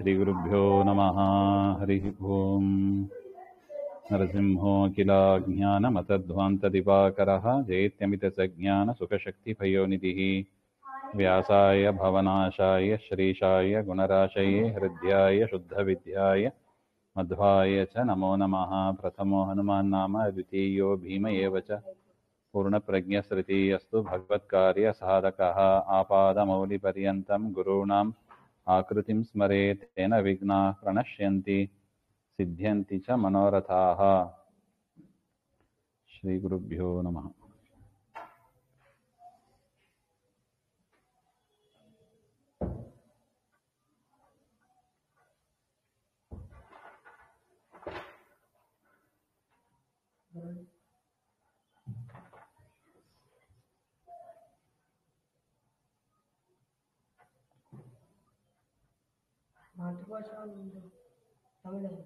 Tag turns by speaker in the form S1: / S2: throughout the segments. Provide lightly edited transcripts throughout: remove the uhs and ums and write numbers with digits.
S1: श्रीगुरुभ्यो नमः। हरिः ओम्। नरसिंहोऽखिलाज्ञानमतध्वान्तदिवाकरः जयत्यमितसज्ञानसुखशक्तिभयोनिधिः व्यासाय भवनाशाय श्रीशाय गुणराशये हृद्याय शुद्धविद्याय मध्वाय च नमो नमः। प्रथमो हनुमान् नाम द्वितीयो भीम एव च पूर्णप्रज्ञस्तृतीयस्तु भगवत्कार्यसाधकः आपादमौलिपर्यन्तं गुरूणाम् आकृतिं स्मरेत् तेन विघ्नाः प्रणश्यन्ति सिद्ध्यन्ति च मनोरथाः। श्रीगुरुभ्यो नमः।
S2: ಮಾತೃಭಾಷಾ ಒಂದು ತಮಿಳಲ್ಲಿ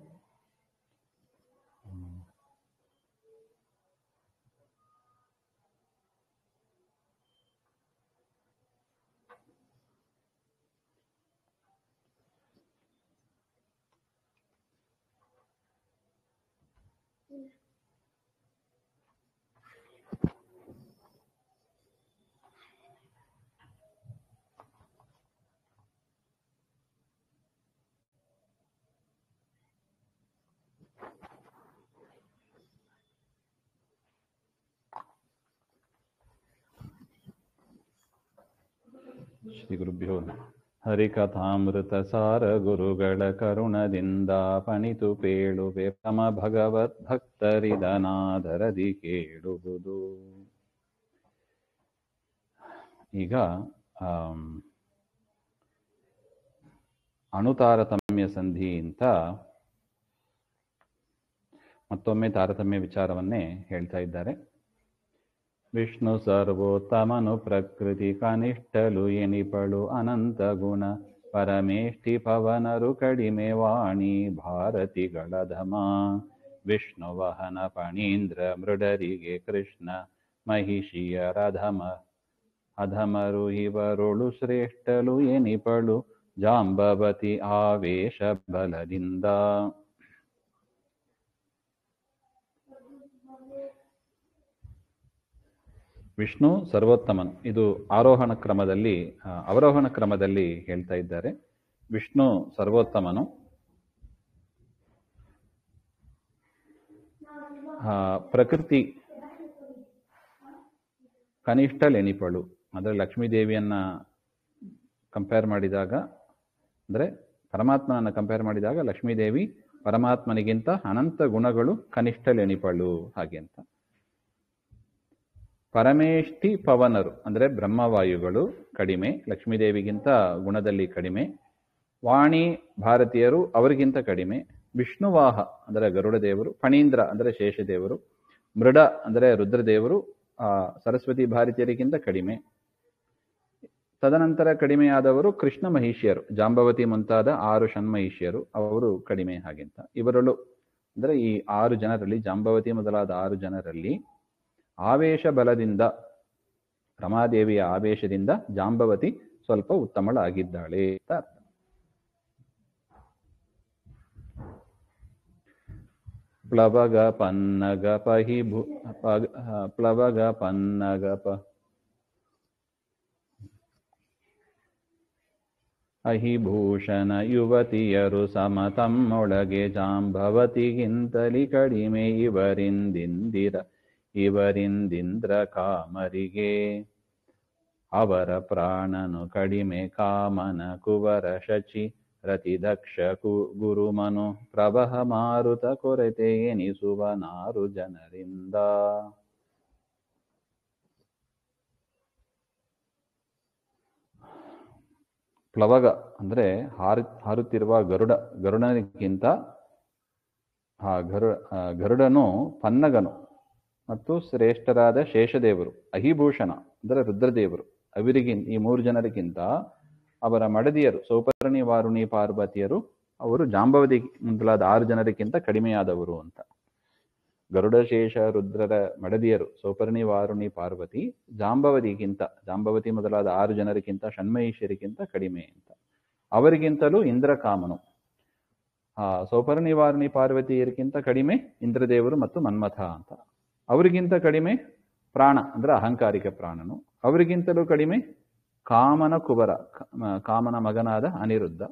S1: ಶ್ರೀಗುರುಭ್ಯೋ ನಮಃ. ಹರಿಕಥಾಮೃತಸಾರ ಗುರುಗಳ ಕರುಣದಿಂದ ಪಣಿತು ಪೇಳುವೆ ಪರಮ ಭಗವದ್ಭಕ್ತರಿದನಾದರದಿ ಕೇಳುವುದು. ಈಗ ಅಣುತಾರತಮ್ಯ ಸಂಧಿ ಅಂತ ಮತ್ತೊಮ್ಮೆ ತಾರತಮ್ಯ ವಿಚಾರವನ್ನೇ ಹೇಳ್ತಾ ಇದ್ದಾರೆ. ವಿಷ್ಣು ಸರ್ವೋತ್ತಮನು ಪ್ರಕೃತಿ ಕನಿಷ್ಠಲು ಎನಿಪಳು ಅನಂತ ಗುಣ ಪರಮೇಷ್ಠಿ ಪವನರು ಕಡಿಮೆ ವಾಣಿ ಭಾರತಿಗಳ ಧಮ ವಿಷ್ಣು ವಹನ ಫಣೀಂದ್ರ ಮೃಡರಿಗೆ ಕೃಷ್ಣ ಮಹಿಷಿಯರ ಅಧಮರು ಇವರೊಳು ಶ್ರೇಷ್ಠಲು ಎನಿಪಳು ಜಾಂಬವತಿ ಆವೇಶ ಬಲದಿಂದ. ವಿಷ್ಣು ಸರ್ವೋತ್ತಮನು, ಇದು ಆರೋಹಣ ಕ್ರಮದಲ್ಲಿ ಅವರೋಹಣ ಕ್ರಮದಲ್ಲಿ ಹೇಳ್ತಾ ಇದ್ದಾರೆ. ವಿಷ್ಣು ಸರ್ವೋತ್ತಮನು, ಪ್ರಕೃತಿ ಕನಿಷ್ಠಲೆನಿಪಳು ಅಂದರೆ ಲಕ್ಷ್ಮೀದೇವಿಯನ್ನ ಕಂಪೇರ್ ಮಾಡಿದಾಗ, ಅಂದರೆ ಪರಮಾತ್ಮನನ್ನು ಕಂಪೇರ್ ಮಾಡಿದಾಗ ಲಕ್ಷ್ಮೀದೇವಿ ಪರಮಾತ್ಮನಿಗಿಂತ ಅನಂತ ಗುಣಗಳು ಕನಿಷ್ಠಲೆನಿಪಳು ಹಾಗೆ ಅಂತ. ಪರಮೇಷ್ಠಿ ಪವನರು ಅಂದರೆ ಬ್ರಹ್ಮವಾಯುಗಳು ಕಡಿಮೆ, ಲಕ್ಷ್ಮೀದೇವಿಗಿಂತ ಗುಣದಲ್ಲಿ ಕಡಿಮೆ. ವಾಣಿ ಭಾರತೀಯರು ಅವರಿಗಿಂತ ಕಡಿಮೆ. ವಿಷ್ಣುವಾಹ ಅಂದರೆ ಗರುಡದೇವರು, ಫಣೀಂದ್ರ ಅಂದರೆ ಶೇಷದೇವರು, ಮೃಡ ಅಂದರೆ ರುದ್ರದೇವರು ಸರಸ್ವತಿ ಭಾರತೀಯರಿಗಿಂತ ಕಡಿಮೆ. ತದನಂತರ ಕಡಿಮೆಯಾದವರು ಕೃಷ್ಣ ಮಹಿಷಿಯರು, ಜಾಂಬವತಿ ಮುಂತಾದ 6 ಷಣ್ಮಹಿಷಿಯರು, ಅವರು ಕಡಿಮೆ ಹಾಗೆಂತ. ಇವರಳು ಅಂದರೆ ಈ 6 ಜನರಲ್ಲಿ, ಜಾಂಬವತಿ ಮೊದಲಾದ 6 ಜನರಲ್ಲಿ ಆವೇಶ ಬಲದಿಂದ, ರಮಾದೇವಿಯ ಆವೇಶದಿಂದ ಜಾಂಬವತಿ ಸ್ವಲ್ಪ ಉತ್ತಮಳಾಗಿದ್ದಾಳೆ ಅಂತ ಅರ್ಥ. ಪ್ಲವಗ ಪನ್ನಗ ಅಹಿಭೂಷಣ ಯುವತಿಯರು ಸಮತಮ್ಮೊಳಗೆ ಜಾಂಬವತಿಗಿಂತಲಿ ಕಡಿಮೆ ಇವರಿಂದಿಂದ್ರ ಕಾಮರಿಗೆ. ಅವರ ಪ್ರಾಣನು ಕಡಿಮೆ ಕಾಮನ ಕುವರ ಶಚಿ ರತಿದಕ್ಷ ಗುರುಮನು ಪ್ರವಹ ಮಾರುತ ಕೊರತೆ ಎನಿಸುವ 4 ಜನರಿಂದ. ಪ್ಲವಗ ಅಂದರೆ ಹಾರುತ್ತಿರುವ ಗರುಡನಿಗಿಂತ ಗರುಡನು ಪನ್ನಗನು ಮತ್ತು ಶ್ರೇಷ್ಠರಾದ ಶೇಷದೇವರು, ಅಹಿಭೂಷಣ ಅಂದರೆ ರುದ್ರದೇವರು, ಈ 3 ಜನರಿಗಿಂತ ಅವರ ಮಡದಿಯರು ಸೌಪರ್ಣಿ ವಾರುಣಿ ಪಾರ್ವತಿಯರು ಅವರು ಜಾಂಬವತಿ ಮೊದಲಾದ 6 ಜನರಿಗಿಂತ ಕಡಿಮೆಯಾದವರು ಅಂತ. ಗರುಡಶೇಷ ರುದ್ರರ ಮಡದಿಯರು ಸೌಪರ್ಣಿ ವಾರುಣಿ ಪಾರ್ವತಿ ಜಾಂಬವತಿ ಮೊದಲಾದ 6 ಜನರಿಗಿಂತ ಷಣ್ಮಹಿಷರಿಗಿಂತ ಕಡಿಮೆ ಅಂತ. ಅವರಿಗಿಂತಲೂ ಇಂದ್ರಕಾಮನು. ಸೌಪರ್ಣಿವಾರಿಣಿ ಪಾರ್ವತಿಯರಿಗಿಂತ ಕಡಿಮೆ ಇಂದ್ರದೇವರು ಮತ್ತು ಮನ್ಮಥ ಅಂತ. ಅವರಿಗಿಂತ ಕಡಿಮೆ ಪ್ರಾಣ ಅಂದ್ರೆ ಅಹಂಕಾರಿಕ ಪ್ರಾಣನು. ಅವರಿಗಿಂತಲೂ ಕಡಿಮೆ ಕಾಮನ ಕುಬರ, ಕಾಮನ ಮಗನಾದ ಅನಿರುದ್ಧ,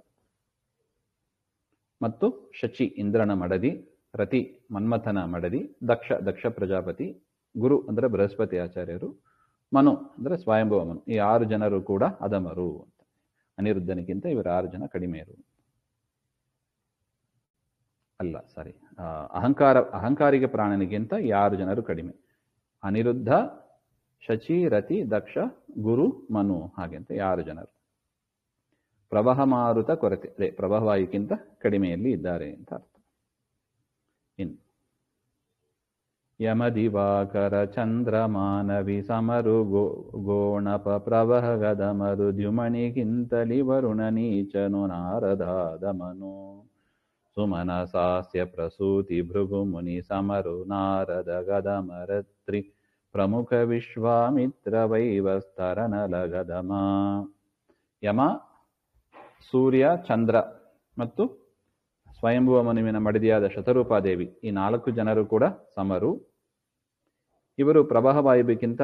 S1: ಮತ್ತು ಶಚಿ ಇಂದ್ರನ ಮಡದಿ, ರತಿ ಮನ್ಮಥನ ಮಡದಿ, ದಕ್ಷ ಪ್ರಜಾಪತಿ, ಗುರು ಅಂದ್ರೆ ಬೃಹಸ್ಪತಿ ಆಚಾರ್ಯರು, ಮನು ಅಂದ್ರೆ ಸ್ವಯಂಭವ ಮನು. ಈ 6 ಜನರು ಕೂಡ ಅಧಮರು ಅಂತ. ಅನಿರುದ್ಧನಿಗಿಂತ ಇವರು 6 ಜನ ಕಡಿಮೆ ಇರು ಅಲ್ಲ ಸಾರಿ ಅಹಂಕಾರಿಕ ಪ್ರಾಣನಿಗಿಂತ ಈ 6 ಜನರು ಕಡಿಮೆ. ಅನಿರುದ್ಧ, ಶಚಿ, ರತಿ, ದಕ್ಷ, ಗುರು, ಮನು ಹಾಗೆ ಅಂತ 6 ಜನರು. ಪ್ರವಾಹ ಮಾರುತ ಕೊರತೆ, ಅದೇ ಪ್ರವಾಹವಾಯುಕ್ಕಿಂತ ಕಡಿಮೆಯಲ್ಲಿ ಇದ್ದಾರೆ ಅಂತ ಅರ್ಥ. ಇನ್ನು ಯಮದಿವಾಕರ ಚಂದ್ರಮಾನವಿ ಸಮರು ಗೋಣಪ ಪ್ರವಹ ಗದಮರು ದ್ಯುಮಣಿಗಿಂತಲಿ ವರುಣ ನೀಚನು ನಾರದಾದಮನು ಸುಮನ ಸಾಸ್ಯ ಪ್ರಸೂತಿ ಭೃಗು ಮುನಿ ಸಮರು ನಾರದ ಗದಮರತ್ರಿ ಪ್ರಮುಖ ವಿಶ್ವಾಮಿತ್ರ ವೈವಸ್ತರನಲ ಗದಮ. ಯಮ, ಸೂರ್ಯ, ಚಂದ್ರ ಮತ್ತು ಸ್ವಯಂಭುವ ಮನುವಿನ ಮಡದಿಯಾದ ಶತರೂಪಾದೇವಿ ಈ 4 ಜನರು ಕೂಡ ಸಮರು. ಇವರು ಪ್ರವಾಹವಾಯುವಿಗಿಂತ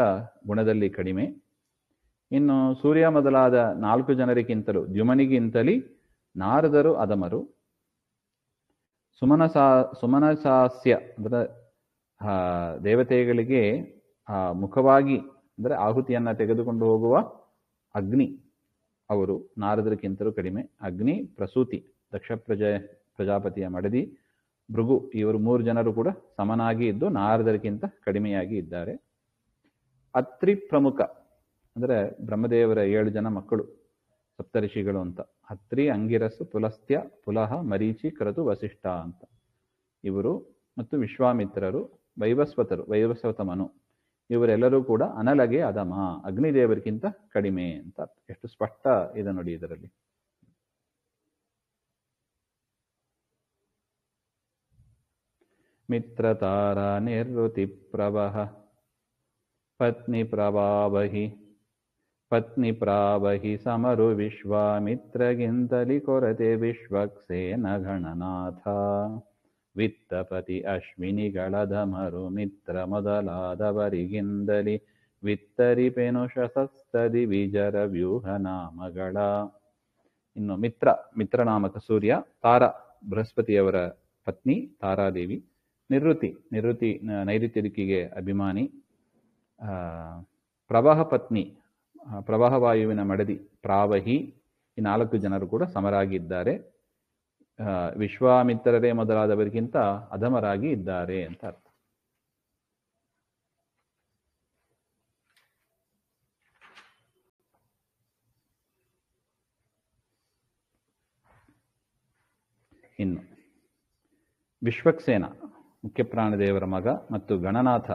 S1: ಗುಣದಲ್ಲಿ ಕಡಿಮೆ. ಇನ್ನು ಸೂರ್ಯ ಮೊದಲಾದ 4 ಜನರಿಗಿಂತಲೂ ದ್ಯುಮನಿಗಿಂತಲೀ ನಾರದರು ಅಧಮರು. ಸುಮನಸಾಸ್ಯ ಅಂದ್ರೆ ದೇವತೆಗಳಿಗೆ ಮುಖವಾಗಿ ಅಂದರೆ ಆಹುತಿಯನ್ನ ತೆಗೆದುಕೊಂಡು ಹೋಗುವ ಅಗ್ನಿ, ಅವರು ನಾರದರಿಗಿಂತಲೂ ಕಡಿಮೆ. ಅಗ್ನಿ, ಪ್ರಸೂತಿ ದಕ್ಷ ಪ್ರಜಾಪತಿಯ ಮಡದಿ, ಭೃಗು ಇವರು 3 ಜನರು ಕೂಡ ಸಮನಾಗಿ ಇದ್ದು ನಾರದರಿಗಿಂತ ಕಡಿಮೆಯಾಗಿ ಇದ್ದಾರೆ. ಅತ್ರಿ ಪ್ರಮುಖ ಅಂದರೆ ಬ್ರಹ್ಮದೇವರ 7 ಜನ ಮಕ್ಕಳು ಸಪ್ತಋಷಿಗಳು ಅಂತ. ಅತ್ರಿ, ಅಂಗಿರಸ್ಸು, ಪುಲಸ್ತ್ಯ, ಪುಲಹ, ಮರೀಚಿ, ಕ್ರತು, ವಸಿಷ್ಠ ಅಂತ ಇವರು, ಮತ್ತು ವಿಶ್ವಾಮಿತ್ರರು, ವೈವಸ್ವತ ಮನು ಇವರೆಲ್ಲರೂ ಕೂಡ ಅನಲಗೆ ಅಧಮ, ಅಗ್ನಿದೇವರಿಗಿಂತ ಕಡಿಮೆ ಅಂತ. ಎಷ್ಟು ಸ್ಪಷ್ಟ ಇದೆ ನೋಡಿ ಇದರಲ್ಲಿ. ಮಿತ್ರತಾರ ನಿರ್ವೃತಿ ಪ್ರವಹ ಪತ್ನಿ ಪ್ರಾವಹಿ ಸಮರು ವಿಶ್ವಾಮಿತ್ರಗಿಂತಲಿ ಕೊರತೆ ವಿಶ್ವಕ್ಸೇನ ಗಣನಾಥ ವಿತ್ತಪತಿ ಅಶ್ವಿನಿಗಳಧಮರು ಮಿತ್ರ ಮೊದಲಾದವರಿಗಿಂದಲಿ ವಿತ್ತರಿಪೆನು ಶಸಸ್ತದಿ ವಿಜರ ವ್ಯೂಹ ನಾಮಗಳ. ಇನ್ನು ಮಿತ್ರನಾಮಕ ಸೂರ್ಯ, ತಾರ ಬೃಹಸ್ಪತಿಯವರ ಪತ್ನಿ ತಾರಾದೇವಿ, ನಿವೃತ್ತಿ ನೈಋತ್ಯ ದಿಕ್ಕಿಗೆ ಅಭಿಮಾನಿ, ಪ್ರವಾಹ ಪತ್ನಿ ಪ್ರವಾಹವಾಯುವಿನ ಮಡದಿ ಪ್ರಾವಹಿ ಈ 4 ಜನರು ಕೂಡ ಸಮರಾಗಿದ್ದಾರೆ. ವಿಶ್ವಾಮಿತ್ರರೇ ಮೊದಲಾದವರಿಗಿಂತ ಅಧಮರಾಗಿ ಇದ್ದಾರೆ ಅಂತ ಅರ್ಥ. ಇನ್ನು ವಿಶ್ವಕ್ಸೇನ ಮುಖ್ಯ ಪ್ರಾಣದೇವರ ಮಗ ಮತ್ತು ಗಣನಾಥ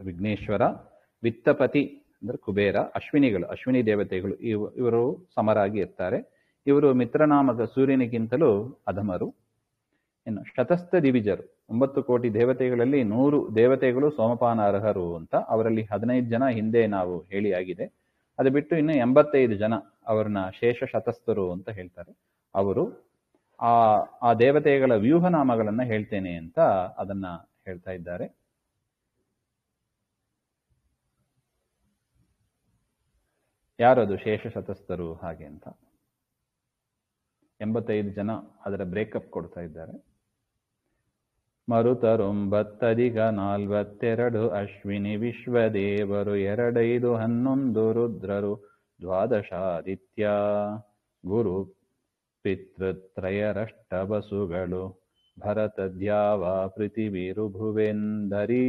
S1: ವಿಘ್ನೇಶ್ವರ, ವಿತ್ತಪತಿ ಅಂದ್ರೆ ಕುಬೇರ, ಅಶ್ವಿನಿ ದೇವತೆಗಳು ಇವರು ಸಮರಾಗಿ ಇರ್ತಾರೆ. ಇವರು ಮಿತ್ರನಾಮಕ ಸೂರ್ಯನಿಗಿಂತಲೂ ಅಧಮರು. ಇನ್ನು ಶತಸ್ಥ ದಿವಿಜರು, 9 ಕೋಟಿ ದೇವತೆಗಳಲ್ಲಿ 100 ದೇವತೆಗಳು ಸೋಮಪಾನ ಅರ್ಹರು ಅಂತ. ಅವರಲ್ಲಿ 15 ಜನ ಹಿಂದೆ ನಾವು ಹೇಳಿಯಾಗಿದೆ. ಅದು ಬಿಟ್ಟು ಇನ್ನು 85 ಜನ ಅವರನ್ನ ಶೇಷ ಶತಸ್ಥರು ಅಂತ ಹೇಳ್ತಾರೆ. ಅವರು ಆ ದೇವತೆಗಳ ವ್ಯೂಹನಾಮಗಳನ್ನ ಹೇಳ್ತೇನೆ ಅಂತ ಅದನ್ನ ಹೇಳ್ತಾ ಇದ್ದಾರೆ. ಯಾರದು ಶೇಷ ಶತಸ್ಥರು ಹಾಗೆ ಅಂತ 85 ಜನ ಅದರ ಬ್ರೇಕಪ್ ಕೊಡ್ತಾ ಇದ್ದಾರೆ. ಮರುತರೊಂಬತ್ತಧಿಕ 42 ಅಶ್ವಿನಿ ವಿಶ್ವದೇವರು 2 5 11 ರುದ್ರರು 12 ಆದಿತ್ಯ ಗುರು ಪಿತೃತ್ರಯರಷ್ಟವಸುಗಳು ಭರತ ದ್ಯಾವ ಪೃಥಿವೀರು ಭುವೆಂದರಿ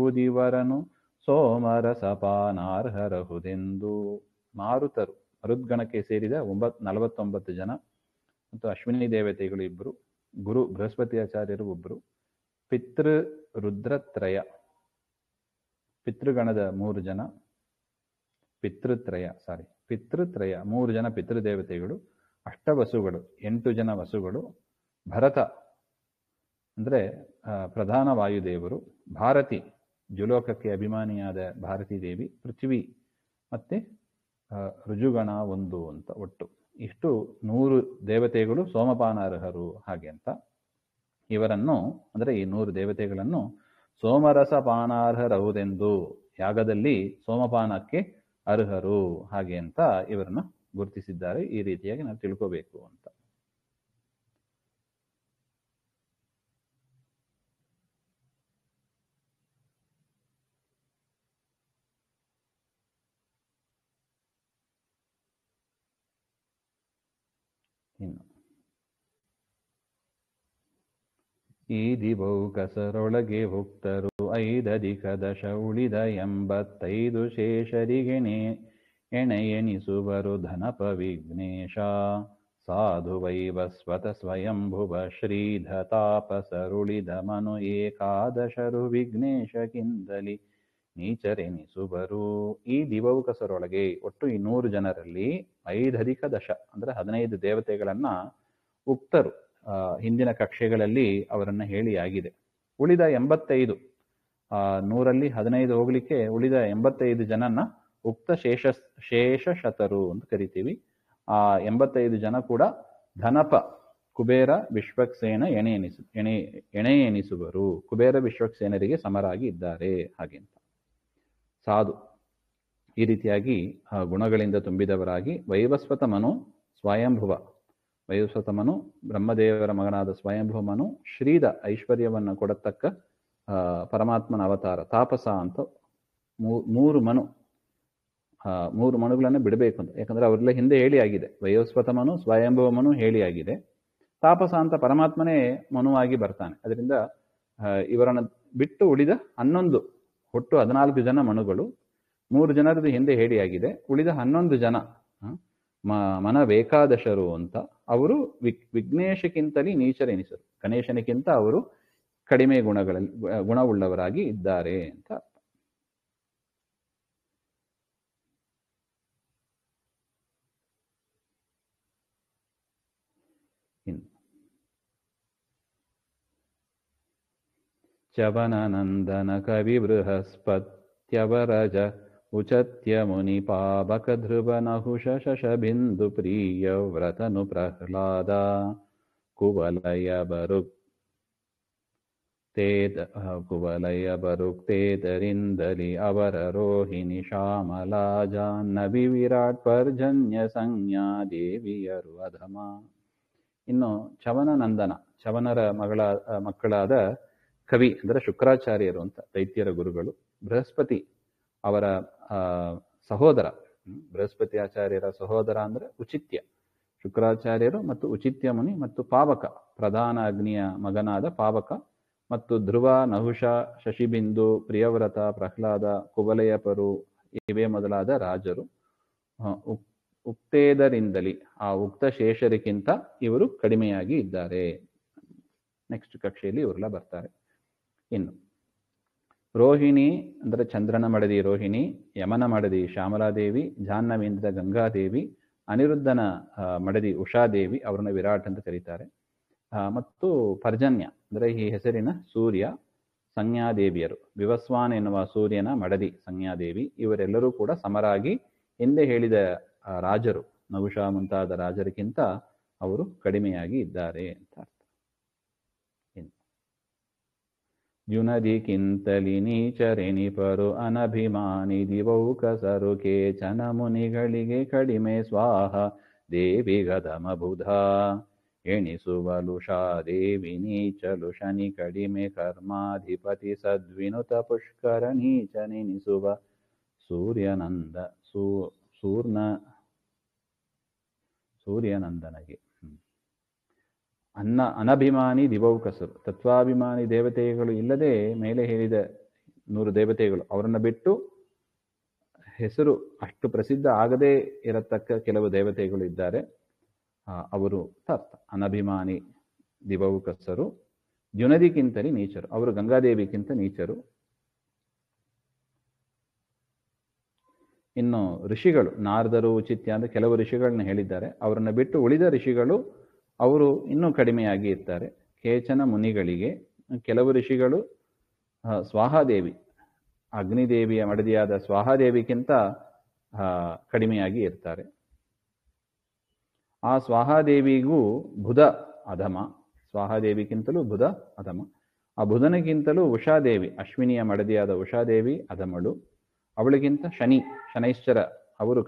S1: ಉದಿವರನು ಸೋಮರ ಸಪಾನಾರ್ಹರಹುದೆಂದು. ಮಾರುತರು ಮರುದ್ಗಣಕ್ಕೆ ಸೇರಿದ 49 ಜನ ಮತ್ತು ಅಶ್ವಿನಿ ದೇವತೆಗಳು 2, ಗುರು ಬೃಹಸ್ಪತಿ ಆಚಾರ್ಯರು 1, ರುದ್ರತ್ರಯ ಪಿತೃಗಣದ 3 ಜನ, ಪಿತೃತ್ರಯ 3 ಜನ ಪಿತೃದೇವತೆಗಳು, ಅಷ್ಟವಸುಗಳು 8 ಜನ ವಸುಗಳು, ಭರತ ಅಂದ್ರೆ ಪ್ರಧಾನ ವಾಯುದೇವರು, ಭಾರತಿ ಜುಲೋಕಕ್ಕೆ ಅಭಿಮಾನಿಯಾದ ಭಾರತೀ ದೇವಿ, ಪೃಥ್ವಿ ಮತ್ತೆ ಋಜುಗಣ 1 ಅಂತ ಒಟ್ಟು ಇಷ್ಟು 100 ದೇವತೆಗಳು ಸೋಮಪಾನಾರ್ಹರು ಹಾಗೆ ಅಂತ. ಇವರನ್ನು ಅಂದರೆ ಈ 100 ದೇವತೆಗಳನ್ನು ಸೋಮರಸ ಪಾನಾರ್ಹರವುದೆಂದು, ಯಾಗದಲ್ಲಿ ಸೋಮಪಾನಕ್ಕೆ ಅರ್ಹರು ಹಾಗೆ ಅಂತ ಇವರನ್ನು ಗುರುತಿಸಿದ್ದಾರೆ. ಈ ರೀತಿಯಾಗಿ ನಾವು ತಿಳ್ಕೋಬೇಕು ಅಂತ. ಇನ್ನು ಈ ದಿವೌಕಸರೊಳಗೆ ಭುಕ್ತರು 5 ಉಳಿದ 85 ಶೇಷರಿಗೆಣೆ ಎಣೆಯೆನಿಸುವರು ಧನಪ ವಿಘ್ನೇಶ. ಸಾಧು ವೈವಸ್ವತ ಸ್ವಯಂಭುವ ಶ್ರೀಧತಾಪಸರುಳಿದ ಮನು 11 ವಿಘ್ನೇಶಕ್ಕಿಂತಲಿ ನೀಚರೆನಿಸುವರು. ಈ ದಿವೌಕಸರೊಳಗೆ ಒಟ್ಟು ಈ 100 ಜನರಲ್ಲಿ 5 ಅಂದರೆ 15 ದೇವತೆಗಳನ್ನ ಉಕ್ತರು ಹಿಂದಿನ ಕಕ್ಷೆಗಳಲ್ಲಿ ಅವರನ್ನ ಹೇಳಿ ಆಗಿದೆ. ಉಳಿದ 85 100ರಲ್ಲಿ 15 ಹೋಗ್ಲಿಕ್ಕೆ ಉಳಿದ 85 ಜನನ್ನ ಉಕ್ತ ಶೇಷಶತರು ಅಂತ ಕರಿತೀವಿ. ಆ 85 ಜನ ಕೂಡ ಧನಪ ಕುಬೇರ ವಿಶ್ವಕ್ಸೇನ ಎಣೆ ಎನಿಸುವರು. ಕುಬೇರ ವಿಶ್ವಕ್ಸೇನರಿಗೆ ಸಮರಾಗಿ ಇದ್ದಾರೆ ಹಾಗೆ ಅಂತ. ಸಾಧು ಈ ರೀತಿಯಾಗಿ ಗುಣಗಳಿಂದ ತುಂಬಿದವರಾಗಿ ವೈವಸ್ವತ ಮನು ಸ್ವಯಂಭುವ, ವೈವಸ್ವತ ಮನು ಬ್ರಹ್ಮದೇವರ ಮಗನಾದ ಸ್ವಯಂಭುವ ಮನು ಶ್ರೀದ ಐಶ್ವರ್ಯವನ್ನು ಕೊಡತಕ್ಕ ಪರಮಾತ್ಮನ ಅವತಾರ ತಾಪಸ ಅಂತ 3 ಮನುಗಳನ್ನು ಬಿಡಬೇಕು ಅಂತ. ಯಾಕಂದ್ರೆ ಅವರೆಲ್ಲ ಹಿಂದೆ ಹೇಳಿ ಆಗಿದೆ. ವೈವಸ್ವತ ಮನು ಸ್ವಯಂಭುವ ಮನು ಹೇಳಿ ಆಗಿದೆ. ತಾಪಸ ಅಂತ ಪರಮಾತ್ಮನೇ ಮನುವಾಗಿ ಬರ್ತಾನೆ. ಅದರಿಂದ ಇವರನ್ನು ಬಿಟ್ಟು ಉಳಿದ 11 ಒಟ್ಟು 14 ಜನ ಮನುಗಳು, 3 ಜನರದ್ದು ಹಿಂದೆ ಹೇಳಿ ಆಗಿದೆ. ಉಳಿದ 11 ಜನ ಮನವೇಕಾದಶರು ಅಂತ ಅವರು ವಿಘ್ನೇಶಕ್ಕಿಂತಲೇ ನೀಚರೆನಿಸರು. ಗಣೇಶನಿಗಿಂತ ಅವರು ಕಡಿಮೆ ಗುಣವುಳ್ಳವರಾಗಿ ಇದ್ದಾರೆ ಅಂತ. ಚವನನಂದನ ಕವಿ ಬೃಹಸ್ಪತ್ಯವರಜ ಉಚತ್ಯ ಮುನಿ ಪಾವಕ ಧ್ರುವ ನಹುಷ ಶಶಬಿಂದು ಪ್ರಿಯ ವ್ರತನು ಪ್ರಹ್ಲಾದ ಕುವಲಯ ಬರುಕ್ತೇದರಿಂದಲಿ ಅವರ ರೋಹಿಣಿ ಶ್ಯಾಮಲಾ ಜಾಹ್ನವಿ ವಿರಾಟ್ ಪರ್ಜನ್ಯ ಸಂಜ್ಞಾ ದೇವಿಯರು ಅಧಮ. ಇನ್ನು ಚವನನಂದನ, ಚವನರ ಮಕ್ಕಳಾದ ಕವಿ ಅಂದರೆ ಶುಕ್ರಾಚಾರ್ಯರು ಅಂತ ದೈತ್ಯರ ಗುರುಗಳು, ಬೃಹಸ್ಪತಿ ಅವರ ಸಹೋದರ, ಬೃಹಸ್ಪತಿ ಆಚಾರ್ಯರ ಸಹೋದರ ಅಂದ್ರೆ ಉಚಿತ್ಯ, ಶುಕ್ರಾಚಾರ್ಯರು ಮತ್ತು ಉಚಿತ್ಯ ಮುನಿ ಮತ್ತು ಪಾವಕ ಪ್ರಧಾನ ಅಗ್ನಿಯ ಮಗನಾದ ಪಾವಕ ಮತ್ತು ಧ್ರುವ, ನಹುಷ, ಶಶಿಬಿಂದು, ಪ್ರಿಯವ್ರತ, ಪ್ರಹ್ಲಾದ, ಕುವಲಯಪರು ಇವೇ ಮೊದಲಾದ ರಾಜರು. ಉಕ್ತೇದರಿಂದಲಿ ಆ ಉಕ್ತ ಶೇಷರಿಗಿಂತ ಇವರು ಕಡಿಮೆಯಾಗಿ ಇದ್ದಾರೆ. ನೆಕ್ಸ್ಟ್ ಕಕ್ಷೆಯಲ್ಲಿ ಇವರೆಲ್ಲ ಬರ್ತಾರೆ. ಇನ್ನು ರೋಹಿಣಿ ಅಂದರೆ ಚಂದ್ರನ ಮಡದಿ ರೋಹಿಣಿ, ಯಮನ ಮಡದಿ ಶ್ಯಾಮಲಾದೇವಿ, ಜಾಹ್ನವೀಂದ್ರ ಗಂಗಾದೇವಿ, ಅನಿರುದ್ಧನ ಮಡದಿ ಉಷಾದೇವಿ, ಅವರನ್ನ ವಿರಾಟ್ ಅಂತ ಕರೀತಾರೆ. ಮತ್ತು ಪರ್ಜನ್ಯ ಅಂದರೆ ಈ ಹೆಸರಿನ ಸೂರ್ಯ, ಸಂಜ್ಞಾದೇವಿಯರು, ವಿವಸ್ವಾನ್ ಎನ್ನುವ ಸೂರ್ಯನ ಮಡದಿ ಸಂಜ್ಞಾದೇವಿ, ಇವರೆಲ್ಲರೂ ಕೂಡ ಸಮರಾಗಿ ಹಿಂದೆ ಹೇಳಿದ ರಾಜರು ನಹುಷ ಮುಂತಾದ ರಾಜರಿಗಿಂತ ಅವರು ಕಡಿಮೆಯಾಗಿ ಇದ್ದಾರೆ ಅಂತ ಅರ್ಥ. ಯುನದಿಕ್ಕಿಂತಲಿ ನೀಚರೆನಿಪರು ಅನಭಿಮಾನಿ ದಿವೌಕಸರು ಕೇಚನ ಮುನಿಗಳಿಗೆ ಕಡಿಮೆ ಸ್ವಾಹ ದೇವಿ ಗದಮ ಬುಧ ಎಣಿಸುವಲು ದೇವಿ ನೀಚಲು ಶನಿ ಕಡಿಮೆ ಕರ್ಮಾಧಿಪತಿ ಸದ್ವಿನುತ ಪುಷ್ಕರ ನೀಚನೆನಿಸುವ ಸೂರ್ಯನಂದನಗೆ. ಅನಭಿಮಾನಿ ದಿವೌಕಸರು, ತತ್ವಾಭಿಮಾನಿ ದೇವತೆಗಳು ಇಲ್ಲದೆ ಮೇಲೆ ಹೇಳಿದ 100 ದೇವತೆಗಳು, ಅವರನ್ನು ಬಿಟ್ಟು ಹೆಸರು ಅಷ್ಟು ಪ್ರಸಿದ್ಧ ಆಗದೇ ಇರತಕ್ಕ ಕೆಲವು ದೇವತೆಗಳು ಇದ್ದಾರೆ. ಅವರು ಅರ್ಥ ಅನಭಿಮಾನಿ ದಿವೌಕಸರು, ದ್ಯುನದಿಗಿಂತಲೇ ನೀಚರು, ಅವರು ಗಂಗಾದೇವಿಗಿಂತ ನೀಚರು. ಇನ್ನು ಋಷಿಗಳು, ನಾರದರು, ಉಚಿತ್ಯ ಅಂತ ಕೆಲವು ಋಷಿಗಳನ್ನ ಹೇಳಿದ್ದಾರೆ. ಅವರನ್ನು ಬಿಟ್ಟು ಉಳಿದ ಋಷಿಗಳು ಅವರು ಇನ್ನೂ ಕಡಿಮೆಯಾಗಿ ಇರ್ತಾರೆ. ಕೇಚನ ಮುನಿಗಳಿಗೆ, ಕೆಲವು ಋಷಿಗಳು ಸ್ವಾಹಾದೇವಿ, ಅಗ್ನಿದೇವಿಯ ಮಡದಿಯಾದ ಸ್ವಾಹಾದೇವಿಗಿಂತ ಕಡಿಮೆಯಾಗಿ ಇರ್ತಾರೆ. ಆ ಸ್ವಾಹಾದೇವಿಗೂ ಬುಧ ಅಧಮ, ಸ್ವಾಹಾದೇವಿಗಿಂತಲೂ ಬುಧ ಅಧಮ. ಆ ಬುಧನಿಗಿಂತಲೂ ಉಷಾದೇವಿ, ಅಶ್ವಿನಿಯ ಮಡದಿಯಾದ ಉಷಾದೇವಿ ಅಧಮಳು. ಅವಳಿಗಿಂತ ಶನೈಶ್ಚರ ಅವರು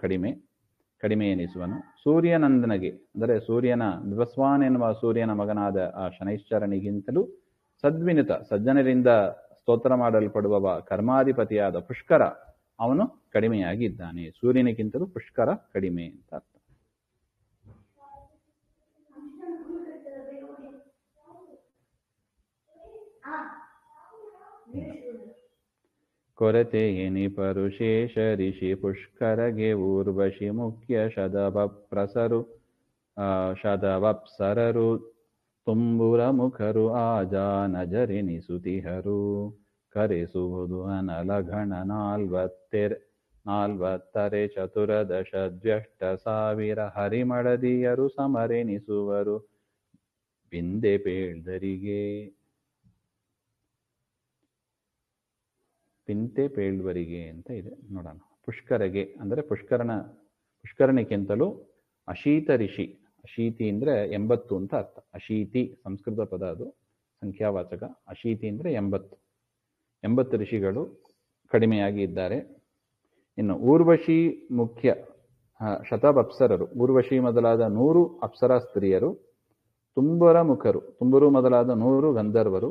S1: ಕಡಿಮೆ ಎನಿಸುವನು. ಸೂರ್ಯನಂದನಿಗೆ, ಅಂದರೆ ಸೂರ್ಯನ ವಿವಸ್ವಾನ್ ಎನ್ನುವ ಸೂರ್ಯನ ಮಗನಾದ ಆ ಶನೈಶ್ಚರನಿಗಿಂತಲೂ ಸದ್ವಿನಿತ, ಸಜ್ಜನರಿಂದ ಸ್ತೋತ್ರ ಮಾಡಲ್ಪಡುವವ ಕರ್ಮಾಧಿಪತಿಯಾದ ಪುಷ್ಕರ, ಅವನು ಕಡಿಮೆಯಾಗಿ ಇದ್ದಾನೆ. ಸೂರ್ಯನಿಗಿಂತಲೂ ಪುಷ್ಕರ ಕಡಿಮೆ ಅಂತ ಅರ್ಥ. ಕೊರತೆ ಎನಿಪರು ಶೇಷ ಋಷಿ ಪುಷ್ಕರಗೆ ಊರ್ವಶಿ ಮುಖ್ಯ ಶದವಪ್ಸರರು ತುಂಬುರ ಮುಖರು ಆಜಾನಜರೆನಿಸುತಿಹರು. ಕರೆಸುವುದು ಅನಲಗಣ 40 ಚತುರದಶ ದ್ವ್ಯಷ್ಟ ಸಾವಿರ ಹರಿಮಡದಿಯರು ಸಮರೆನಿಸುವರು ಬಿಂದೆ ಪೇಳ್ದರಿಗೆ. ಪಿಂತೆ ಪೇಳ್ವರಿಗೆ ಅಂತ ಇದೆ, ನೋಡೋಣ. ಪುಷ್ಕರಗೆ ಅಂದರೆ ಪುಷ್ಕರನಿಗಿಂತಲೂ ಅಶೀತ ಋಷಿ, ಅಶೀತಿ ಅಂದರೆ 80 ಅಂತ ಅರ್ಥ. ಅಶೀತಿ ಸಂಸ್ಕೃತ ಪದ, ಅದು ಸಂಖ್ಯಾವಾಚಕ. ಅಶೀತಿ ಅಂದರೆ 80 ಋಷಿಗಳು ಕಡಿಮೆಯಾಗಿ ಇದ್ದಾರೆ. ಇನ್ನು ಊರ್ವಶಿ ಮುಖ್ಯ ಶತವಪ್ಸರರು, ಊರ್ವಶಿ ಮೊದಲಾದ 100 ಅಪ್ಸರಾ ಸ್ತ್ರೀಯರು, ತುಂಬುರ ಮುಖರು, ತುಂಬುರು ಮೊದಲಾದ 100 ಗಂಧರ್ವರು,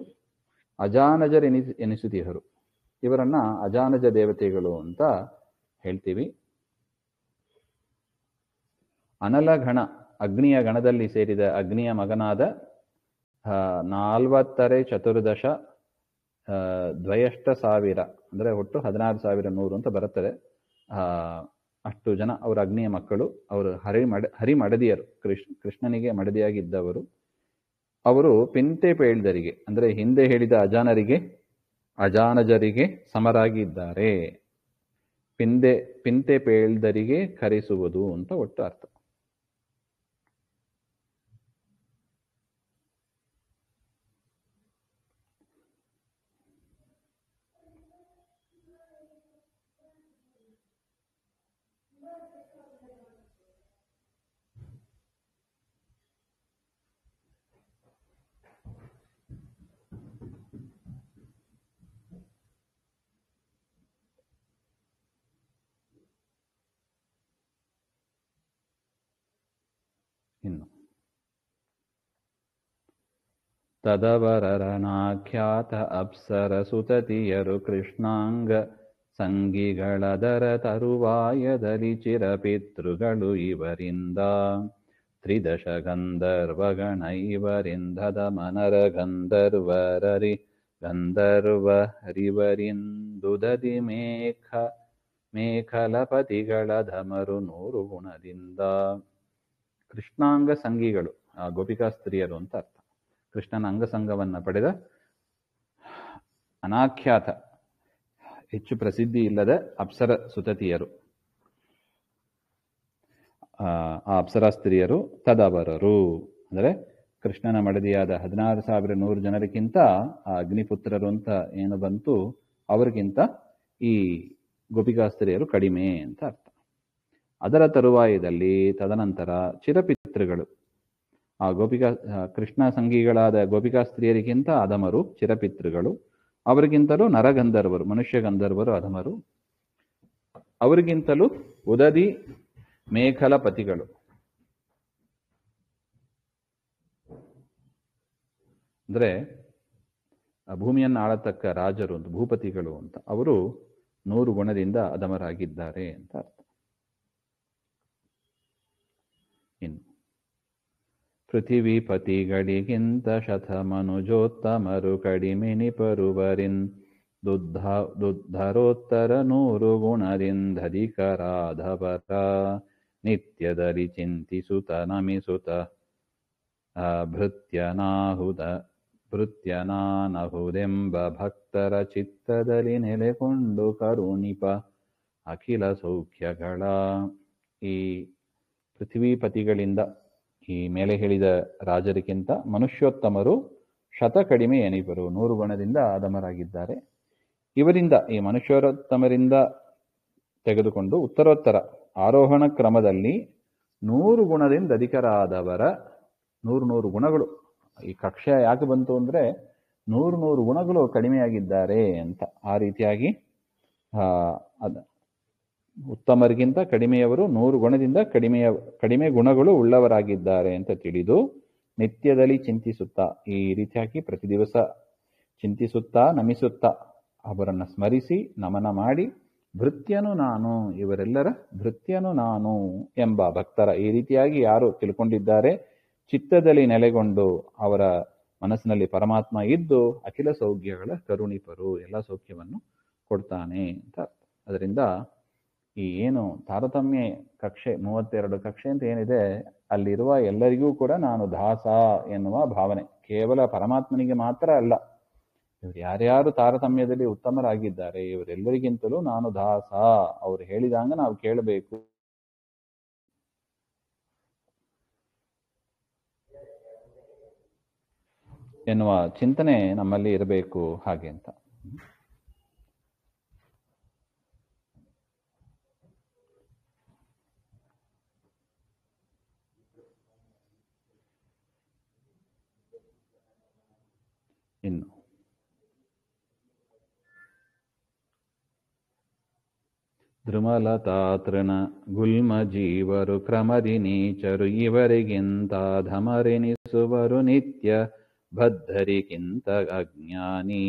S1: ಎನಿಸುತಿಹರು, ಇವರನ್ನ ಅಜಾನಜ ದೇವತೆಗಳು ಅಂತ ಹೇಳ್ತೀವಿ. ಅನಲಗಣ, ಅಗ್ನಿಯ ಗಣದಲ್ಲಿ ಸೇರಿದ ಅಗ್ನಿಯ ಮಗನಾದ 40 ಚತುರ್ದಶ ದ್ವಯಷ್ಟ ಸಾವಿರ, ಅಂದರೆ ಒಟ್ಟು 16,100 ಅಂತ ಬರುತ್ತದೆ. ಅಷ್ಟು ಜನ ಅವರ ಅಗ್ನಿಯ ಮಕ್ಕಳು. ಅವರು ಹರಿಮಡದಿಯರು, ಕೃಷ್ಣನಿಗೆ ಮಡದಿಯಾಗಿದ್ದವರು. ಅವರು ಪಿಂತೆ ಪೇಳ್ದರಿಗೆ, ಅಂದರೆ ಹಿಂದೆ ಹೇಳಿದ ಅಜಾನಜರಿಗೆ ಸಮರಾಗಿ ಇದ್ದಾರೆ. ಪಿಂತೆ ಪೇಳ್ದರಿಗೆ ಕರೆಸುವುದು ಅಂತ ಒಟ್ಟು ಅರ್ಥ. ಇನ್ನು ತದವರನಾಖ್ಯಾತ ಅಪ್ಸರ ಸುತತಿಯರು ಕೃಷ್ಣಾಂಗ ಸಂಗಿಗಳದರ ತರುವಾಯದಲ್ಲಿ ಚಿರಪಿತೃಗಳು ಇವರಿಂದ. 13 ಗಂಧರ್ವಗಣ ಇವರಿಂದದ ಮನರ ಗಂಧರ್ವರಿವರಿಂದುದದಿ ಮೇಖಲಪತಿಗಳ ಧಮರು 100 ಗುಣದಿಂದ. ಕೃಷ್ಣಾಂಗ ಸಂಗಿಗಳು, ಗೋಪಿಕಾ ಸ್ತ್ರೀಯರು ಅಂತ ಅರ್ಥ. ಕೃಷ್ಣನ ಅಂಗಸಂಗವನ್ನು ಪಡೆದ ಅನಾಖ್ಯಾತ, ಹೆಚ್ಚು ಪ್ರಸಿದ್ಧಿ ಇಲ್ಲದ ಅಪ್ಸರ ಸುತತಿಯರು, ಆ ಅಪ್ಸರಾ ಸ್ತ್ರೀಯರು. ತದವರರು ಅಂದರೆ ಕೃಷ್ಣನ ಮಡದಿಯಾದ 16,100 ಜನರಿಗಿಂತ ಆ ಅಗ್ನಿಪುತ್ರರು ಅಂತ ಏನು ಬಂತು, ಅವರಿಗಿಂತ ಈ ಗೋಪಿಕಾ ಸ್ತ್ರೀಯರು ಕಡಿಮೆ ಅಂತ ಅರ್ಥ. ಅದರ ತರುವಾಯದಲ್ಲಿ ತದನಂತರ ಚಿರಪಿತೃಗಳು, ಆ ಕೃಷ್ಣ ಸಂಗಿಗಳಾದ ಗೋಪಿಕಾ ಸ್ತ್ರೀಯರಿಗಿಂತ ಅಧಮರು ಚಿರಪಿತೃಗಳು. ಅವರಿಗಿಂತಲೂ ನರಗಂಧರ್ವರು, ಮನುಷ್ಯ ಗಂಧರ್ವರು ಅಧಮರು. ಅವರಿಗಿಂತಲೂ ಉದದಿ ಮೇಖಲಪತಿಗಳು, ಅಂದರೆ ಭೂಮಿಯನ್ನು ಆಳತಕ್ಕ ರಾಜರು ಅಂತ, ಭೂಪತಿಗಳು ಅಂತ, ಅವರು 100 ಗುಣದಿಂದ ಅಧಮರಾಗಿದ್ದಾರೆ ಅಂತ ಅರ್ಥ. ಇನ್ನು ಪೃಥಿವೀಪತಿಗಳಿಗಿಂತ ಶತಮನುಜೋತ್ತಮರು ಕಡಿಮೆನಿಪರುವರಿಂದುದ್ಧರೋತ್ತರ 100 ಗುಣದಿಂದಧಿಕರಾಧವರ. ನಿತ್ಯದಲ್ಲಿ ಚಿಂತಿಸುತ್ತ ನಮಿಸುತ್ತ ಭೃತ್ಯನಾಹುದೆಂಬ ಭಕ್ತರ ಚಿತ್ತದಲ್ಲಿ ನೆಲೆಕೊಂಡು ಕರುಣಿಪ ಅಖಿಲ ಸೌಖ್ಯಗಳ. ಈ ಪೃಥ್ವೀಪತಿಗಳಿಂದ, ಈ ಮೇಲೆ ಹೇಳಿದ ರಾಜರಿಗಿಂತ ಮನುಷ್ಯೋತ್ತಮರು ಕಡಿಮೆ ಎನಿಪರು, 100 ಗುಣದಿಂದ ಅಧಮರಾಗಿದ್ದಾರೆ. ಇವರಿಂದ, ಈ ಮನುಷ್ಯೋತ್ತಮರಿಂದ ತೆಗೆದುಕೊಂಡು ಉತ್ತರೋತ್ತರ ಆರೋಹಣ ಕ್ರಮದಲ್ಲಿ 100 ಗುಣದಿಂದ ಅಧಿಕರಾದವರ 100 ಗುಣಗಳು, ಈ ಕಕ್ಷೆ ಯಾಕೆ ಬಂತು ಅಂದ್ರೆ 100 ಗುಣಗಳು ಕಡಿಮೆಯಾಗಿದ್ದಾರೆ ಅಂತ. ಆ ರೀತಿಯಾಗಿ ಉತ್ತಮರಿಗಿಂತ ಕಡಿಮೆಯವರು 100 ಗುಣದಿಂದ ಕಡಿಮೆ ಗುಣಗಳು ಉಳ್ಳವರಾಗಿದ್ದಾರೆ ಅಂತ ತಿಳಿದು ನಿತ್ಯದಲ್ಲಿ ಚಿಂತಿಸುತ್ತಾ, ಈ ರೀತಿಯಾಗಿ ಪ್ರತಿ ದಿವಸ ಚಿಂತಿಸುತ್ತಾ ನಮಿಸುತ್ತಾ ಅವರನ್ನು ಸ್ಮರಿಸಿ ನಮನ ಮಾಡಿ ಭೃತ್ಯನು ನಾನು, ಇವರೆಲ್ಲರ ಭೃತ್ಯನು ನಾನು ಎಂಬ ಭಕ್ತರ ಈ ರೀತಿಯಾಗಿ ಯಾರು ತಿಳ್ಕೊಂಡಿದ್ದಾರೆ, ಚಿತ್ತದಲ್ಲಿ ನೆಲೆಗೊಂಡು ಅವರ ಮನಸ್ಸಿನಲ್ಲಿ ಪರಮಾತ್ಮ ಇದ್ದು ಅಖಿಲ ಸೌಖ್ಯಗಳ ಕರುಣಿಪರು, ಎಲ್ಲ ಸೌಖ್ಯವನ್ನು ಕೊಡ್ತಾನೆ ಅಂತ. ಅದರಿಂದ ಈ ಏನು ತಾರತಮ್ಯ ಕಕ್ಷೆ 32 ಕಕ್ಷೆ ಅಂತ ಏನಿದೆ, ಅಲ್ಲಿರುವ ಎಲ್ಲರಿಗೂ ಕೂಡ ನಾನು ದಾಸ ಎನ್ನುವ ಭಾವನೆ, ಕೇವಲ ಪರಮಾತ್ಮನಿಗೆ ಮಾತ್ರ ಅಲ್ಲ, ಇವರು ಯಾರ್ಯಾರು ತಾರತಮ್ಯದಲ್ಲಿ ಉತ್ತಮರಾಗಿದ್ದಾರೆ ಇವರೆಲ್ಲರಿಗಿಂತಲೂ ನಾನು ದಾಸ, ಅವರು ಹೇಳಿದಂಗ ನಾವು ಕೇಳಬೇಕು ಎನ್ನುವ ಚಿಂತನೆ ನಮ್ಮಲ್ಲಿ ಇರಬೇಕು ಹಾಗೆ ಅಂತ. ಇನ್ನು ಧ್ರುಮಲತಾತೃಣ ಗುಲ್ಮ ಜೀವರು ಕ್ರಮದಿ ನೀಚರು, ಇವರಿಗಿಂತ ಧಮರೆನಿಸುವರು ನಿತ್ಯ ಬದ್ಧರಿಗಿಂತ ಅಜ್ಞಾನಿ.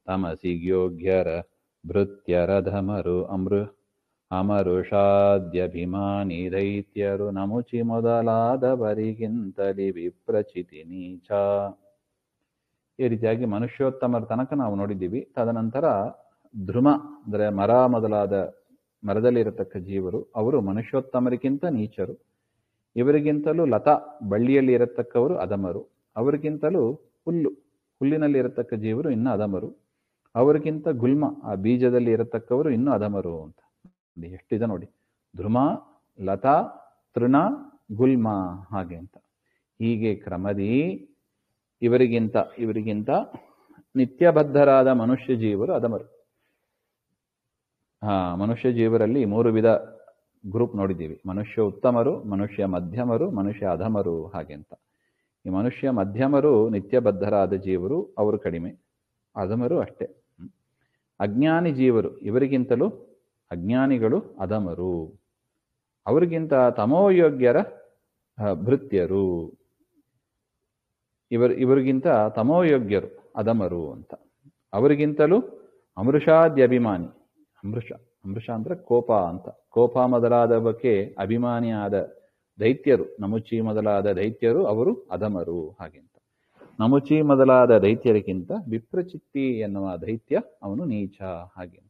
S1: ತಮಸಿಗ್ಯೋಗ್ಯರ ಭೃತ್ಯರ ಧಮರು ಅಮರುಷಾದ್ಯಭಿಮಾನಿ ದೈತ್ಯರು, ನಮುಚಿ ಮೊದಲಾದವರಿಗಿಂತಲಿ ವಿಪ್ರಚಿತಿ ನೀಚ. ಈ ರೀತಿಯಾಗಿ ಮನುಷ್ಯೋತ್ತಮರ ತನಕ ನಾವು ನೋಡಿದ್ದೀವಿ. ತದನಂತರ ಧ್ರುವ ಅಂದರೆ ಮರ ಮೊದಲಾದ ಮರದಲ್ಲಿರತಕ್ಕ ಜೀವರು, ಅವರು ಮನುಷ್ಯೋತ್ತಮರಿಗಿಂತ ನೀಚರು. ಇವರಿಗಿಂತಲೂ ಲತಾ ಬಳ್ಳಿಯಲ್ಲಿ ಇರತಕ್ಕವರು ಅಧಮರು, ಅವರಿಗಿಂತಲೂ ಹುಲ್ಲಿನಲ್ಲಿ ಇರತಕ್ಕ ಜೀವರು ಇನ್ನೂ ಅಧಮರು, ಅವರಿಗಿಂತ ಗುಲ್ಮ ಆ ಬೀಜದಲ್ಲಿ ಇರತಕ್ಕವರು ಇನ್ನೂ ಅಧಮರು ಅಂತ. ಎಷ್ಟಿದೆ ನೋಡಿ, ಧ್ರುವ, ಲತಾ, ತೃಣ, ಗುಲ್ಮ ಹಾಗೆ ಅಂತ. ಹೀಗೆ ಕ್ರಮದಿ ಇವರಿಗಿಂತ ನಿತ್ಯಬದ್ಧರಾದ ಮನುಷ್ಯ ಜೀವರು ಅಧಮರು. ಮನುಷ್ಯ ಜೀವರಲ್ಲಿ 3 ವಿಧ ಗ್ರೂಪ್ ನೋಡಿದ್ದೀವಿ. ಮನುಷ್ಯ ಉತ್ತಮರು, ಮನುಷ್ಯ ಮಧ್ಯಮರು, ಮನುಷ್ಯ ಅಧಮರು ಹಾಗೆ ಅಂತ. ಈ ಮನುಷ್ಯ ಮಧ್ಯಮರು ನಿತ್ಯಬದ್ಧರಾದ ಜೀವರು, ಅವರು ಕಡಿಮೆ. ಅಧಮರು ಅಷ್ಟೇ. ಅಜ್ಞಾನಿ ಜೀವರು, ಇವರಿಗಿಂತಲೂ ಅಜ್ಞಾನಿಗಳು ಅಧಮರು. ಅವರಿಗಿಂತ ತಮೋಯೋಗ್ಯರ ಭೃತ್ಯರು, ಇವರಿಗಿಂತ ತಮೋಯೋಗ್ಯರು ಅಧಮರು ಅಂತ. ಅವರಿಗಿಂತಲೂ ಅಮೃಷಾದ್ಯಭಿಮಾನಿ, ಅಮೃಷ ಅಂದ್ರೆ ಕೋಪ ಅಂತ, ಕೋಪ ಮೊದಲಾದವಕ್ಕೆ ಅಭಿಮಾನಿಯಾದ ದೈತ್ಯರು, ನಮುಚಿ ಮೊದಲಾದ ದೈತ್ಯರು, ಅವರು ಅಧಮರು ಹಾಗೆ ಅಂತ. ನಮುಚಿ ಮೊದಲಾದ ದೈತ್ಯರಿಗಿಂತ ವಿಪ್ರಚಿತ್ತಿ ಎನ್ನುವ ದೈತ್ಯ ಅವನು ನೀಚ ಹಾಗೆ ಅಂತ.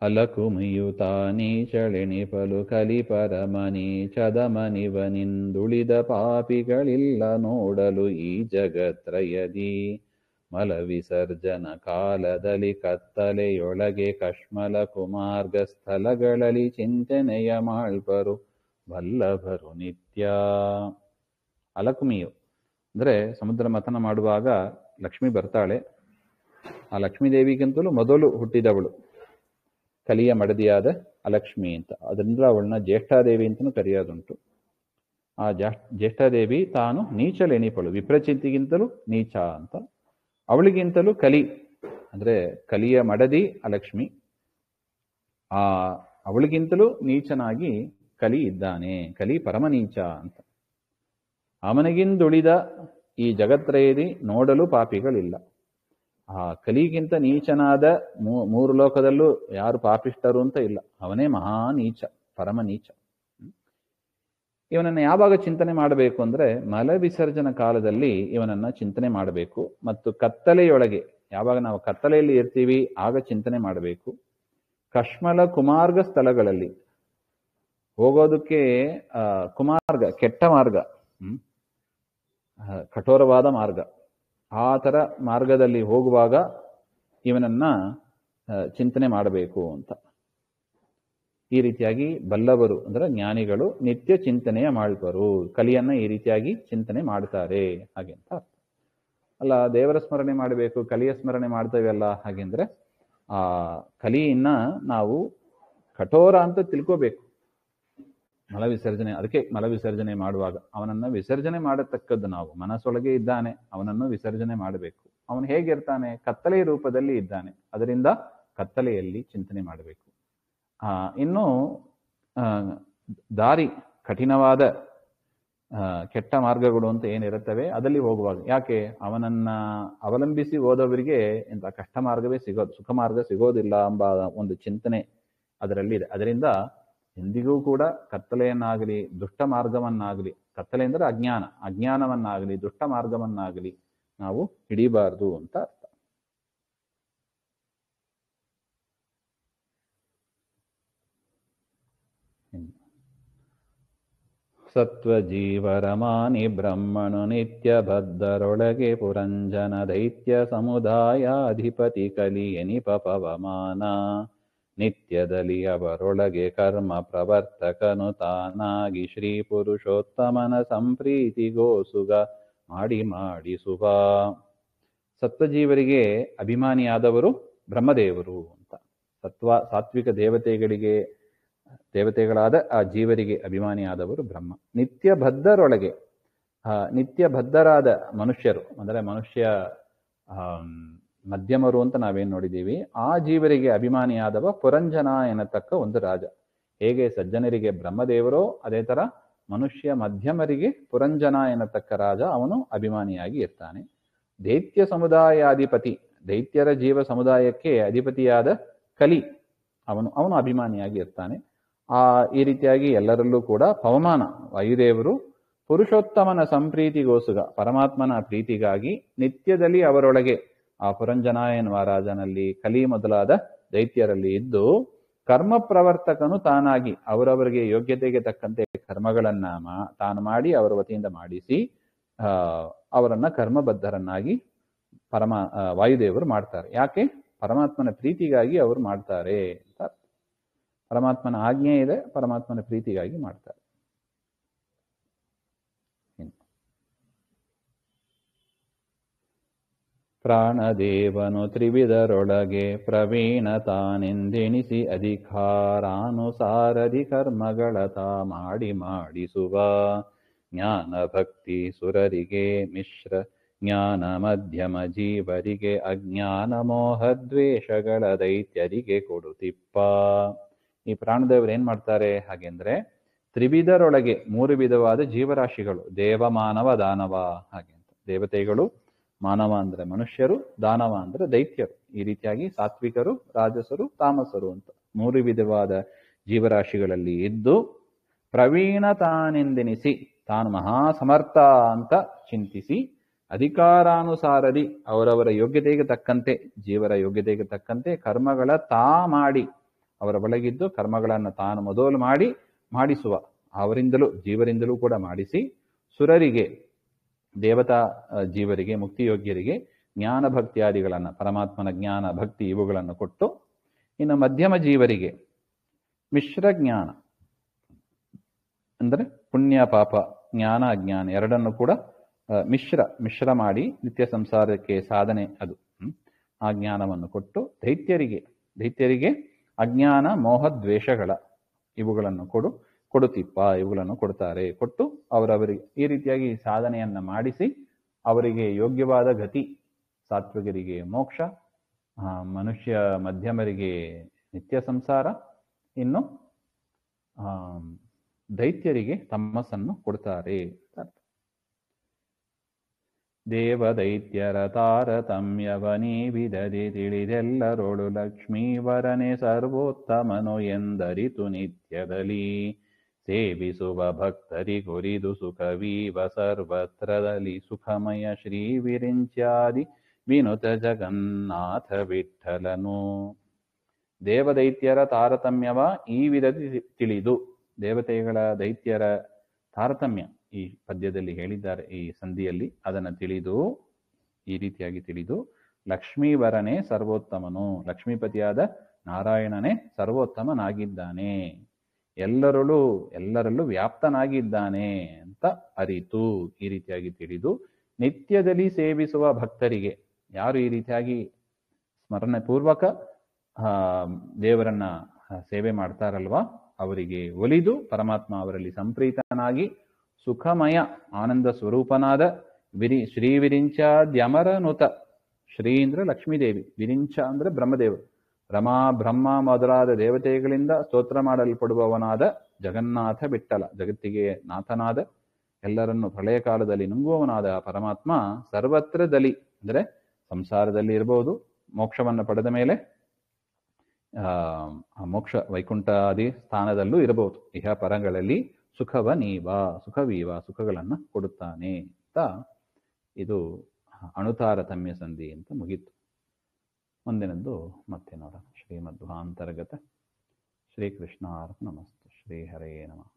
S1: ಅಲಕುಮಿಯುತ ನೀಚಳೆಣಿಪಲು ಕಲಿಪರಮನಿ ಚದಮನಿವನಿಂದುಳಿದ ಪಾಪಿಗಳಿಲ್ಲ ನೋಡಲು ಈ ಜಗತ್ರಯದಿ. ಮಲ ವಿಸರ್ಜನ ಕಾಲದಲ್ಲಿ ಕತ್ತಲೆಯೊಳಗೆ ಕಶ್ಮಲ ಕುಮಾರ್ಗ ಸ್ಥಳಗಳಲ್ಲಿ ಚಿಂತನೆಯ ಮಾಳ್ಪರು ವಲ್ಲಭರು ನಿತ್ಯ. ಅಲಕುಮಿಯು ಅಂದರೆ ಸಮುದ್ರ ಮಥನ ಮಾಡುವಾಗ ಲಕ್ಷ್ಮಿ ಬರ್ತಾಳೆ. ಆ ಲಕ್ಷ್ಮೀದೇವಿಗಿಂತಲೂ ಮೊದಲು ಹುಟ್ಟಿದವಳು ಕಲಿಯ ಮಡದಿಯಾದ ಅಲಕ್ಷ್ಮಿ ಅಂತ. ಅದರಿಂದ ಅವಳನ್ನ ಜ್ಯೇಷ್ಠಾದೇವಿ ಅಂತಲೂ ಕರೆಯೋದುಂಟು. ಆ ಜ್ಯೇಷ್ಠಾದೇವಿ ತಾನು ನೀಚಲೆಣಿಪಳು, ವಿಪ್ರಚಿಂತಿಗಿಂತಲೂ ನೀಚ ಅಂತ. ಅವಳಿಗಿಂತಲೂ ಕಲಿ ಅಂದ್ರೆ ಕಲಿಯ ಮಡದಿ ಅಲಕ್ಷ್ಮಿ, ಅವಳಿಗಿಂತಲೂ ನೀಚನಾಗಿ ಕಲಿ ಇದ್ದಾನೆ. ಕಲಿ ಪರಮನೀಚ ಅಂತ. ಅವನಿಗಿಂದುಳಿದ ಈ ಜಗತ್ರಯದಿ ನೋಡಲು ಪಾಪಿಗಳಿಲ್ಲ. ಆ ಕಲಿಗಿಂತ ನೀಚನಾದ 3 ಲೋಕದಲ್ಲೂ ಯಾರು ಪಾಪಿಷ್ಟರು ಅಂತ ಇಲ್ಲ. ಅವನೇ ಮಹಾನೀಚ, ಪರಮನೀಚ. ಇವನನ್ನು ಯಾವಾಗ ಚಿಂತನೆ ಮಾಡಬೇಕು ಅಂದ್ರೆ ಮಲ ವಿಸರ್ಜನ ಕಾಲದಲ್ಲಿ ಇವನನ್ನ ಚಿಂತನೆ ಮಾಡಬೇಕು. ಮತ್ತು ಕತ್ತಲೆಯೊಳಗೆ, ಯಾವಾಗ ನಾವು ಕತ್ತಲೆಯಲ್ಲಿ ಇರ್ತೀವಿ ಆಗ ಚಿಂತನೆ ಮಾಡಬೇಕು. ಕಶ್ಮಲ ಕುಮಾರ್ಗ ಸ್ಥಳಗಳಲ್ಲಿ ಹೋಗೋದಕ್ಕೆ ಕುಮಾರ್ಗ ಕೆಟ್ಟ ಮಾರ್ಗ, ಕಠೋರವಾದ ಮಾರ್ಗ, ಆ ಥರ ಮಾರ್ಗದಲ್ಲಿ ಹೋಗುವಾಗ ಇವನನ್ನ ಚಿಂತನೆ ಮಾಡಬೇಕು ಅಂತ. ಈ ರೀತಿಯಾಗಿ ಬಲ್ಲವರು ಅಂದ್ರೆ ಜ್ಞಾನಿಗಳು ನಿತ್ಯ ಚಿಂತನೆಯ ಮಾಡುವರು, ಕಲಿಯನ್ನ ಈ ರೀತಿಯಾಗಿ ಚಿಂತನೆ ಮಾಡ್ತಾರೆ ಹಾಗೆ ಅಂತ ಅರ್ಥ. ಅಲ್ಲ ದೇವರ ಸ್ಮರಣೆ ಮಾಡಬೇಕು, ಕಲಿಯ ಸ್ಮರಣೆ ಮಾಡ್ತೇವಲ್ಲ ಹಾಗೆಂದ್ರೆ ಆ ಕಲಿಯನ್ನ ನಾವು ಕಠೋರ ಅಂತ ತಿಳ್ಕೋಬೇಕು. ಮಲ ವಿಸರ್ಜನೆ, ಅದಕ್ಕೆ ಮಲ ವಿಸರ್ಜನೆ ಮಾಡುವಾಗ ಅವನನ್ನ ವಿಸರ್ಜನೆ ಮಾಡತಕ್ಕದ್ದು ನಾವು, ಮನಸ್ಸೊಳಗೆ ಇದ್ದಾನೆ ಅವನನ್ನು ವಿಸರ್ಜನೆ ಮಾಡಬೇಕು. ಅವನು ಹೇಗಿರ್ತಾನೆ? ಕತ್ತಲೆಯ ರೂಪದಲ್ಲಿ ಇದ್ದಾನೆ, ಅದರಿಂದ ಕತ್ತಲೆಯಲ್ಲಿ ಚಿಂತನೆ ಮಾಡಬೇಕು. ಇನ್ನು ದಾರಿ ಕಠಿಣವಾದ ಕೆಟ್ಟ ಮಾರ್ಗಗಳು ಅಂತ ಏನಿರುತ್ತವೆ ಅದಲ್ಲಿ ಹೋಗುವಾಗ, ಯಾಕೆ ಅವನನ್ನ ಅವಲಂಬಿಸಿ ಹೋದವರಿಗೆ ಇಂಥ ಕಷ್ಟ ಮಾರ್ಗವೇ ಸಿಗೋದು, ಸುಖ ಮಾರ್ಗ ಸಿಗೋದಿಲ್ಲ ಎಂಬ ಒಂದು ಚಿಂತನೆ ಅದರಲ್ಲಿದೆ. ಅದರಿಂದ ಎಂದಿಗೂ ಕೂಡ ಕತ್ತಲೆಯನ್ನಾಗಲಿ ದುಷ್ಟ ಮಾರ್ಗವನ್ನಾಗಲಿ, ಕತ್ತಲೆ ಅಂದರೆ ಅಜ್ಞಾನವನ್ನಾಗಲಿ ದುಷ್ಟ ಮಾರ್ಗವನ್ನಾಗಲಿ ನಾವು ಹಿಡಿಬಾರ್ದು ಅಂತ ಅರ್ಥ. ಸತ್ವಜೀವರಮಾನಿ ಬ್ರಹ್ಮಣು ನಿತ್ಯ ಬದ್ಧರೊಳಗೆ ಪುರಂಜನ ದೈತ್ಯ ಸಮುದಾಯಾಧಿಪತಿ ಕಲಿಯನಿಪ ಪವಮಾನ. ನಿತ್ಯದಲ್ಲಿ ಅವರೊಳಗೆ ಕರ್ಮ ಪ್ರವರ್ತಕನು ತಾನಾಗಿ ಶ್ರೀ ಪುರುಷೋತ್ತಮನ ಸಂಪ್ರೀತಿಗೋಸುಗ ಮಾಡಿಸುವ. ಸತ್ವಜೀವರಿಗೆ ಅಭಿಮಾನಿಯಾದವರು ಬ್ರಹ್ಮದೇವರು ಅಂತ. ಸಾತ್ವಿಕ ದೇವತೆಗಳಾದ ಆ ಜೀವರಿಗೆ ಅಭಿಮಾನಿಯಾದವರು ಬ್ರಹ್ಮ. ನಿತ್ಯ ಬದ್ಧರೊಳಗೆ, ನಿತ್ಯ ಬದ್ಧರಾದ ಮನುಷ್ಯರು ಅಂದರೆ ಮನುಷ್ಯ ಮಧ್ಯಮರು ಅಂತ ನಾವೇನು ನೋಡಿದ್ದೀವಿ, ಆ ಜೀವರಿಗೆ ಅಭಿಮಾನಿಯಾದವ ಪುರಂಜನ ಎನ್ನತಕ್ಕ ಒಂದು ರಾಜ. ಹೇಗೆ ಸಜ್ಜನರಿಗೆ ಬ್ರಹ್ಮದೇವರೋ ಅದೇ ತರ ಮನುಷ್ಯ ಮಧ್ಯಮರಿಗೆ ಪುರಂಜನ ಎನ್ನತಕ್ಕ ರಾಜ ಅವನು ಅಭಿಮಾನಿಯಾಗಿ ಇರ್ತಾನೆ. ದೈತ್ಯ ಸಮುದಾಯಾಧಿಪತಿ, ದೈತ್ಯರ ಜೀವ ಸಮುದಾಯಕ್ಕೆ ಅಧಿಪತಿಯಾದ ಕಲಿ ಅವನು ಅಭಿಮಾನಿಯಾಗಿ ಇರ್ತಾನೆ. ಈ ರೀತಿಯಾಗಿ ಎಲ್ಲರಲ್ಲೂ ಕೂಡ ಪವಮಾನ ವಾಯುದೇವರು ಪುರುಷೋತ್ತಮನ ಸಂಪ್ರೀತಿಗೋಸುಗ, ಪರಮಾತ್ಮನ ಪ್ರೀತಿಗಾಗಿ ನಿತ್ಯದಲ್ಲಿ ಅವರೊಳಗೆ ಆ ಪುರಂಜನ ಎನ್ನುವ ರಾಜನಲ್ಲಿ ಕಲಿ ಮೊದಲಾದ ದೈತ್ಯರಲ್ಲಿ ಇದ್ದು ಕರ್ಮ ಪ್ರವರ್ತಕನು ತಾನಾಗಿ ಅವರವರಿಗೆ ಯೋಗ್ಯತೆಗೆ ತಕ್ಕಂತೆ ಕರ್ಮಗಳನ್ನ ತಾನು ಮಾಡಿ ಅವರ ವತಿಯಿಂದ ಮಾಡಿಸಿ ಅವರನ್ನ ಕರ್ಮಬದ್ಧರನ್ನಾಗಿ ವಾಯುದೇವರು ಮಾಡ್ತಾರೆ. ಯಾಕೆ? ಪರಮಾತ್ಮನ ಪ್ರೀತಿಗಾಗಿ ಅವರು ಮಾಡ್ತಾರೆ ಅಂತ. ಪರಮಾತ್ಮನ ಆಜ್ಞೆ ಇದೆ, ಪರಮಾತ್ಮನ ಪ್ರೀತಿಗಾಗಿ ಮಾಡ್ತಾರೆ. ಪ್ರಾಣದೇವನು ತ್ರಿವಿಧರೊಳಗೆ ಪ್ರವೀಣ ತಾನೆಂದೆಣಿಸಿ ಅಧಿಕಾರಾನುಸಾರದಿ ಕರ್ಮಗಳ ಮಾಡಿಸುವ. ಜ್ಞಾನ ಭಕ್ತಿ ಸುರರಿಗೆ ಮಿಶ್ರ ಜ್ಞಾನ ಮಧ್ಯಮ ಜೀವರಿಗೆ ಅಜ್ಞಾನ ಮೋಹದ್ವೇಷಗಳ ದೈತ್ಯರಿಗೆ ಕೊಡುತ್ತಿಪ್ಪ. ಈ ಪ್ರಾಣದೇವರು ಏನ್ ಮಾಡ್ತಾರೆ ಹಾಗೆಂದ್ರೆ ತ್ರಿವಿಧರೊಳಗೆ 3 ವಿಧವಾದ ಜೀವರಾಶಿಗಳು, ದೇವ ಮಾನವ ದಾನವ ಹಾಗೆ ಅಂತ. ದೇವತೆಗಳು, ಮಾನವ ಅಂದ್ರೆ ಮನುಷ್ಯರು, ದಾನವ ಅಂದ್ರೆ ದೈತ್ಯರು. ಈ ರೀತಿಯಾಗಿ ಸಾತ್ವಿಕರು, ರಾಜಸರು, ತಾಮಸರು ಅಂತ 3 ವಿಧವಾದ ಜೀವರಾಶಿಗಳಲ್ಲಿ ಇದ್ದು ಪ್ರವೀಣ ತಾನೆಂದೆನಿಸಿ ತಾನು ಮಹಾಸಮರ್ಥ ಅಂತ ಚಿಂತಿಸಿ ಅಧಿಕಾರಾನುಸಾರದಿ ಅವರವರ ಯೋಗ್ಯತೆಗೆ ತಕ್ಕಂತೆ, ಜೀವರ ಯೋಗ್ಯತೆಗೆ ತಕ್ಕಂತೆ ಕರ್ಮಗಳ ಮಾಡಿ ಅವರ ಒಳಗಿದ್ದು ಕರ್ಮಗಳನ್ನು ತಾನು ಮೊದಲು ಮಾಡಿಸುವ, ಅವರಿಂದಲೂ ಜೀವರಿಂದಲೂ ಕೂಡ ಮಾಡಿಸಿ, ಸುರರಿಗೆ ದೇವತಾ ಜೀವರಿಗೆ ಮುಕ್ತಿಯೋಗ್ಯರಿಗೆ ಜ್ಞಾನ ಭಕ್ತಿಯಾದಿಗಳನ್ನು, ಪರಮಾತ್ಮನ ಜ್ಞಾನ ಭಕ್ತಿ ಇವುಗಳನ್ನು ಕೊಟ್ಟು, ಇನ್ನು ಮಧ್ಯಮ ಜೀವರಿಗೆ ಮಿಶ್ರ ಜ್ಞಾನ ಅಂದರೆ ಪುಣ್ಯ ಪಾಪ ಜ್ಞಾನ ಅಜ್ಞಾನ ಎರಡನ್ನು ಕೂಡ ಮಿಶ್ರ ಮಾಡಿ ನಿತ್ಯ ಸಂಸಾರಕ್ಕೆ ಸಾಧನೆ ಅದು ಆ ಜ್ಞಾನವನ್ನು ಕೊಟ್ಟು, ದೈತ್ಯರಿಗೆ ಅಜ್ಞಾನ ಮೋಹ ದ್ವೇಷಗಳ ಇವುಗಳನ್ನು ಕೊಡುತ್ತಿಪ್ಪ, ಇವುಗಳನ್ನು ಕೊಡ್ತಾರೆ. ಕೊಟ್ಟು ಅವರವರಿಗೆ ಈ ರೀತಿಯಾಗಿ ಸಾಧನೆಯನ್ನ ಮಾಡಿಸಿ ಅವರಿಗೆ ಯೋಗ್ಯವಾದ ಗತಿ, ಸಾತ್ವಿಕರಿಗೆ ಮೋಕ್ಷ, ಮನುಷ್ಯ ಮಧ್ಯಮರಿಗೆ ನಿತ್ಯ ಸಂಸಾರ, ಇನ್ನು ದೈತ್ಯರಿಗೆ ತಮಸ್ಸನ್ನು ಕೊಡ್ತಾರೆ. ದೇವದೈತ್ಯರ ತಾರತಮ್ಯವನೀ ವಿಧದಿ ತಿಳಿದೆಲ್ಲರೊಳು ಲಕ್ಷ್ಮೀವರನೆ ಸರ್ವೋತ್ತಮನು ಎಂದರಿತು ನಿತ್ಯದಲ್ಲಿ ಸೇವಿಸುವ ಭಕ್ತರಿಗೊರಿದು ಸುಖವೀವ ಸರ್ವತ್ರದಲ್ಲಿ ಸುಖಮಯ ಶ್ರೀ ವಿರಿಂಚ್ಯಾದಿ ವಿನುತ ಜಗನ್ನಾಥ ವಿಠಲನು. ದೇವದೈತ್ಯರ ತಾರತಮ್ಯವ ಈ ವಿಧದಿ ತಿಳಿದು, ದೇವತೆಗಳ ದೈತ್ಯರ ತಾರತಮ್ಯ ಈ ಪದ್ಯದಲ್ಲಿ ಹೇಳಿದ್ದಾರೆ, ಈ ಸಂಧಿಯಲ್ಲಿ ಅದನ್ನು ತಿಳಿದು, ಈ ರೀತಿಯಾಗಿ ತಿಳಿದು ಲಕ್ಷ್ಮೀವರನೇ ಸರ್ವೋತ್ತಮನು, ಲಕ್ಷ್ಮೀಪತಿಯಾದ ನಾರಾಯಣನೇ ಸರ್ವೋತ್ತಮನಾಗಿದ್ದಾನೆ, ಎಲ್ಲರಲ್ಲೂ ವ್ಯಾಪ್ತನಾಗಿದ್ದಾನೆ ಅಂತ ಅರಿತು, ಈ ರೀತಿಯಾಗಿ ತಿಳಿದು ನಿತ್ಯದಲ್ಲಿ ಸೇವಿಸುವ ಭಕ್ತರಿಗೆ, ಯಾರು ಈ ರೀತಿಯಾಗಿ ಸ್ಮರಣೆ ಪೂರ್ವಕ ದೇವರನ್ನ ಸೇವೆ ಮಾಡ್ತಾರಲ್ವಾ, ಅವರಿಗೆ ಒಲಿದು ಪರಮಾತ್ಮ ಅವರಲ್ಲಿ ಸಂಪ್ರೀತನಾಗಿ ಸುಖಮಯ ಆನಂದ ಸ್ವರೂಪನಾದ ಶ್ರೀ ವಿರಿಂಚಾದ್ಯಮರನುತ, ಶ್ರೀ ಅಂದ್ರೆ ಲಕ್ಷ್ಮೀದೇವಿ, ವಿರಿಂಚ ಅಂದ್ರೆ ಬ್ರಹ್ಮದೇವರು, ರಮಾ ಬ್ರಹ್ಮ ಮೊದಲಾದ ದೇವತೆಗಳಿಂದ ಸ್ತೋತ್ರ ಮಾಡಲ್ಪಡುವವನಾದ ಜಗನ್ನಾಥ ಬಿಟ್ಟಲ, ಜಗತ್ತಿಗೆ ನಾಥನಾದ ಎಲ್ಲರನ್ನು ಪ್ರಳಯ ಕಾಲದಲ್ಲಿ ನುಂಗುವವನಾದ ಪರಮಾತ್ಮ ಸರ್ವತ್ರದಲ್ಲಿ, ಅಂದರೆ ಸಂಸಾರದಲ್ಲಿ ಇರಬಹುದು, ಮೋಕ್ಷವನ್ನು ಪಡೆದ ಮೇಲೆ ಮೋಕ್ಷ ವೈಕುಂಠಾದಿ ಸ್ಥಾನದಲ್ಲೂ ಇರಬಹುದು, ಇಹ ಪರಗಳಲ್ಲಿ ಸುಖಗಳನ್ನು ಕೊಡುತ್ತಾನೆ ಅಂತ ಇದು ಅಣುತಾರತಮ್ಯ ಸಂಧಿ ಅಂತ ಮುಗೀತು. ಮುಂದಿನದ್ದು ಮತ್ತೆ ನೋಡೋಣ. ಶ್ರೀಮಧ್ವಾಂತರ್ಗತ ಶ್ರೀಕೃಷ್ಣಾರ್ಪಣಮಸ್ತು. ಶ್ರೀ ಹರೇ ನಮಃ.